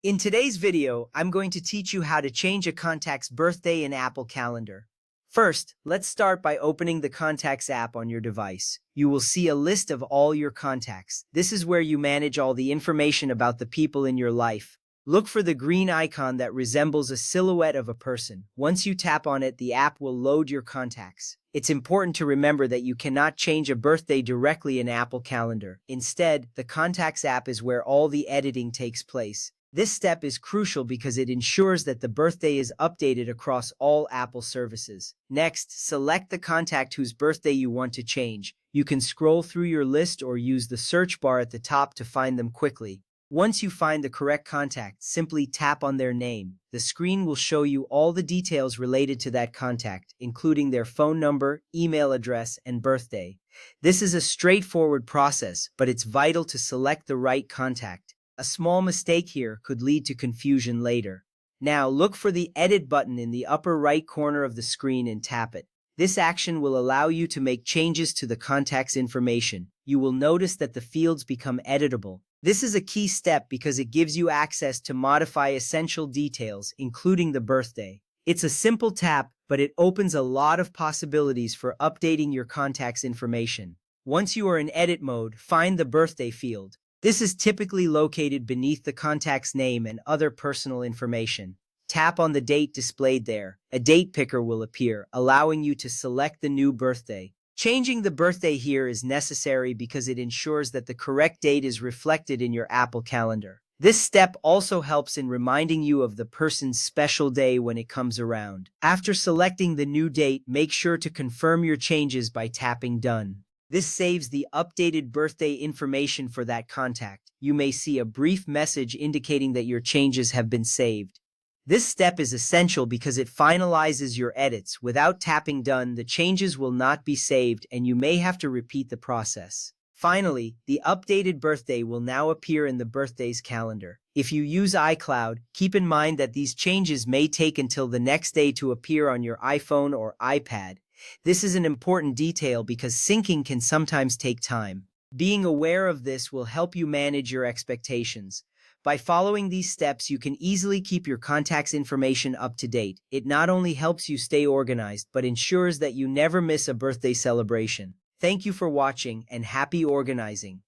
In today's video, I'm going to teach you how to change a contact's birthday in Apple Calendar. First, let's start by opening the Contacts app on your device. You will see a list of all your contacts. This is where you manage all the information about the people in your life. Look for the green icon that resembles a silhouette of a person. Once you tap on it, the app will load your contacts. It's important to remember that you cannot change a birthday directly in Apple Calendar. Instead, the Contacts app is where all the editing takes place. This step is crucial because it ensures that the birthday is updated across all Apple services. Next, select the contact whose birthday you want to change. You can scroll through your list or use the search bar at the top to find them quickly. Once you find the correct contact, simply tap on their name. The screen will show you all the details related to that contact, including their phone number, email address, and birthday. This is a straightforward process, but it's vital to select the right contact. A small mistake here could lead to confusion later. Now look for the Edit button in the upper right corner of the screen and tap it. This action will allow you to make changes to the contact's information. You will notice that the fields become editable. This is a key step because it gives you access to modify essential details, including the birthday. It's a simple tap, but it opens a lot of possibilities for updating your contact's information. Once you are in edit mode, find the birthday field. This is typically located beneath the contact's name and other personal information. Tap on the date displayed there. A date picker will appear, allowing you to select the new birthday. Changing the birthday here is necessary because it ensures that the correct date is reflected in your Apple Calendar. This step also helps in reminding you of the person's special day when it comes around. After selecting the new date, make sure to confirm your changes by tapping Done. This saves the updated birthday information for that contact. You may see a brief message indicating that your changes have been saved. This step is essential because it finalizes your edits. Without tapping Done, the changes will not be saved and you may have to repeat the process. Finally, the updated birthday will now appear in the birthdays calendar. If you use iCloud, keep in mind that these changes may take until the next day to appear on your iPhone or iPad. This is an important detail because syncing can sometimes take time. Being aware of this will help you manage your expectations. By following these steps, you can easily keep your contacts' information up to date. It not only helps you stay organized, but ensures that you never miss a birthday celebration. Thank you for watching and happy organizing.